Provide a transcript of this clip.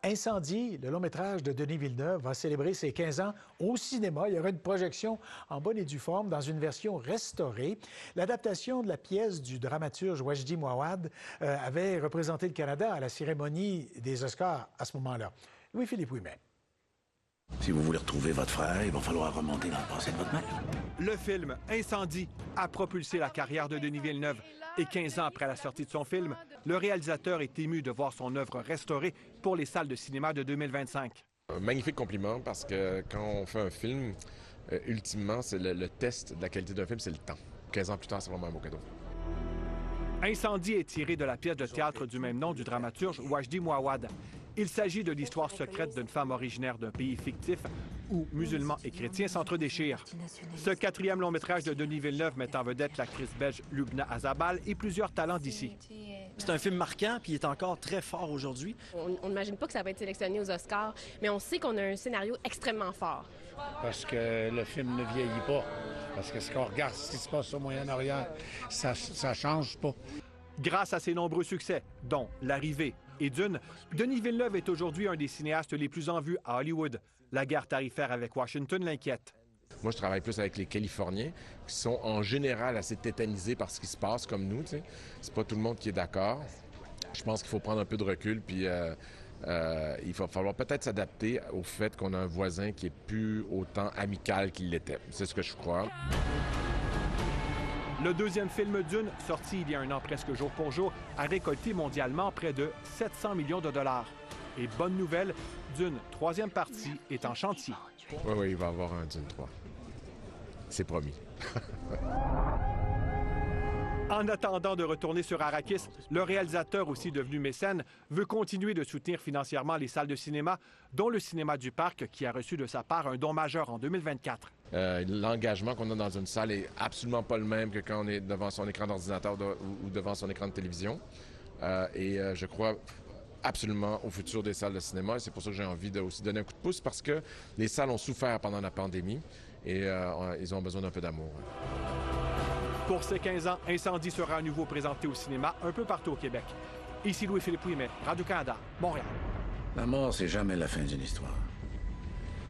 Incendie, le long-métrage de Denis Villeneuve, va célébrer ses 15 ans au cinéma. Il y aura une projection en bonne et due forme dans une version restaurée. L'adaptation de la pièce du dramaturge Wajdi Mouawad avait représenté le Canada à la cérémonie des Oscars à ce moment-là. Louis-Philippe Ouimet. Si vous voulez retrouver votre frère, il va falloir remonter dans le passé de votre mère. Le film Incendie a propulsé la carrière de Denis Villeneuve. Et 15 ans après la sortie de son film, le réalisateur est ému de voir son œuvre restaurée pour les salles de cinéma de 2025. Un magnifique compliment parce que quand on fait un film, ultimement, c'est le test de la qualité d'un film, c'est le temps. 15 ans plus tard, c'est vraiment un beau cadeau. Incendie est tiré de la pièce de théâtre du même nom du dramaturge Wajdi Mouawad. Il s'agit de l'histoire secrète d'une femme originaire d'un pays fictif où musulmans et chrétiens s'entre-déchirent. Ce quatrième long-métrage de Denis Villeneuve met en vedette l'actrice belge Lubna Azabal et plusieurs talents d'ici. C'est un film marquant, puis il est encore très fort aujourd'hui. On n'imagine pas que ça va être sélectionné aux Oscars, mais on sait qu'on a un scénario extrêmement fort. Parce que le film ne vieillit pas. Parce que ce qu'on regarde, ce qui se passe au Moyen-Orient, ça change pas. Grâce à ses nombreux succès, dont L'Arrivée et Dune, Denis Villeneuve est aujourd'hui un des cinéastes les plus en vue à Hollywood. La guerre tarifaire avec Washington l'inquiète. Moi, je travaille plus avec les Californiens, qui sont en général assez tétanisés par ce qui se passe, comme nous. Tu sais. C'est pas tout le monde qui est d'accord. Je pense qu'il faut prendre un peu de recul, puis il va falloir peut-être s'adapter au fait qu'on a un voisin qui est plus autant amical qu'il l'était. C'est ce que je crois. Le deuxième film Dune, sorti il y a un an presque jour pour jour, a récolté mondialement près de 700 millions de dollars. Et bonne nouvelle, Dune, troisième partie, est en chantier. Oui, il va y avoir un Dune 3. C'est promis. En attendant de retourner sur Arrakis, le réalisateur, aussi devenu mécène, veut continuer de soutenir financièrement les salles de cinéma, dont le Cinéma du Parc, qui a reçu de sa part un don majeur en 2024. L'engagement qu'on a dans une salle est absolument pas le même que quand on est devant son écran d'ordinateur ou devant son écran de télévision. Je crois absolument au futur des salles de cinéma. Et c'est pour ça que j'ai envie de aussi donner un coup de pouce, parce que les salles ont souffert pendant la pandémie et ils ont besoin d'un peu d'amour. Pour ces 15 ans, Incendie sera à nouveau présenté au cinéma un peu partout au Québec. Ici Louis-Philippe Ouimet, Radio-Canada, Montréal. La mort, c'est jamais la fin d'une histoire.